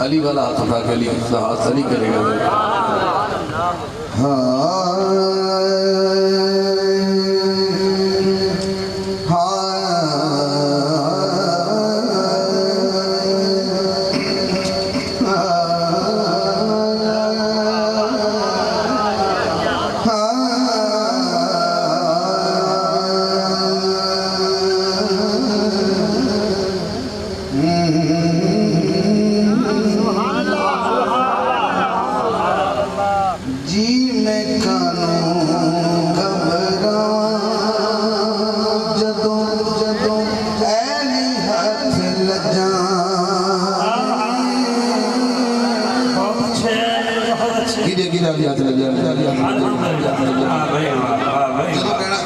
अली वाला हाथ उठा के अली हाथ अली करेगा।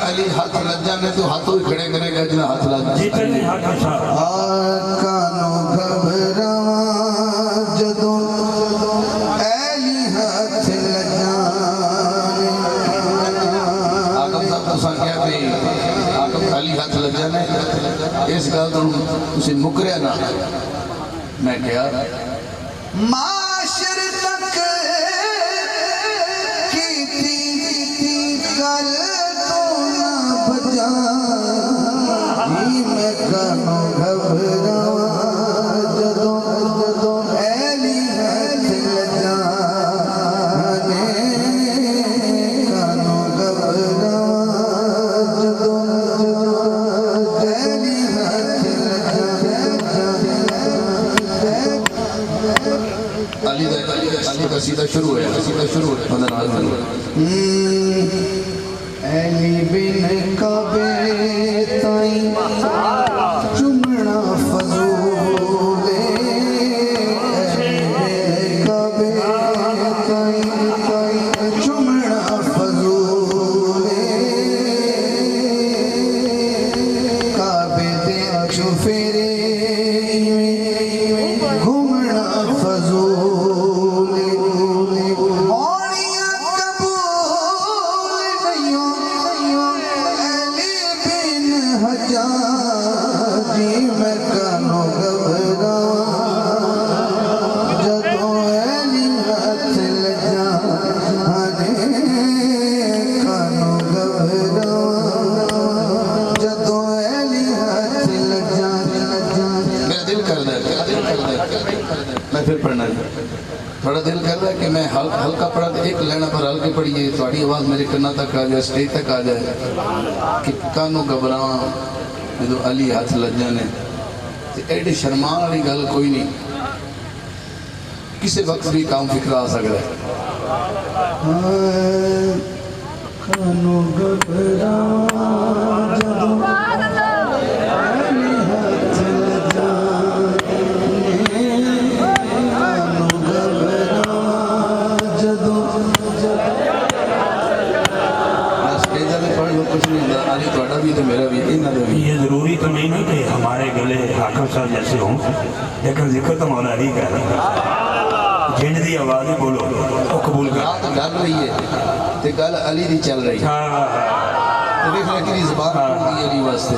अली हाथ लग जाने तो हाथों ही खड़े करेगा जिन्हें हाथ लग कानो घबरावा जदों अली हाथ लग जाने। आगम साहब तो क्या भाई आगम अली हाथ लग जाने इस गल तो तुसी मुकरिया ना। मैं क्या माशर तक की गल मैं कानो घबरावा जदों जदों अली हाथ लग जाने। कानो घबरावा जदों जदों अली हाथ लग जाने। अली का सीधा शुरू है अली बिन कबे ताई चुमना फजूले कबे ताई चुमना फजूले काबे दे चुफेरे घूमना फजूले जी मैं कानो घबरावा जदों अली हाथ लग जाने। कानो घबरावा जदों अली हाथ लग जाने। मेरा दिल कर रहा है मैं फिर पढ़ना थोड़ा दिल कर रहा है कि मैं हल्का पढ़ा एक लाइन पर हल्के पढ़िए थोड़ी आवाज़ मेरे कन्ना तक आ जाए स्टेज तक आ जाए कि कानो घबरावा जो अली हाथ लग जाने। एडी शर्मान वाली गल कोई नहीं किसी वक्त भी काम फिक्र आ सकता है। कानो घबरावा जदों अली हाथ लग जाने। कानो घबरावा जदों स्टेज पे पढ़ लो कुछ नहीं होता। अली थोड़ा भी तो मेरा भी ये जरूरी तो नहीं ना कि हमारे गले हाकिम साहब जैसे हों, लेकिन जिक्र तो मौला अली का है। जिन दी आवाज़ ही बोलो वो कबूल कर। बात कर रही है तो गल अली दी चल रही है। देख रहा कि ज़बान अली वास्ते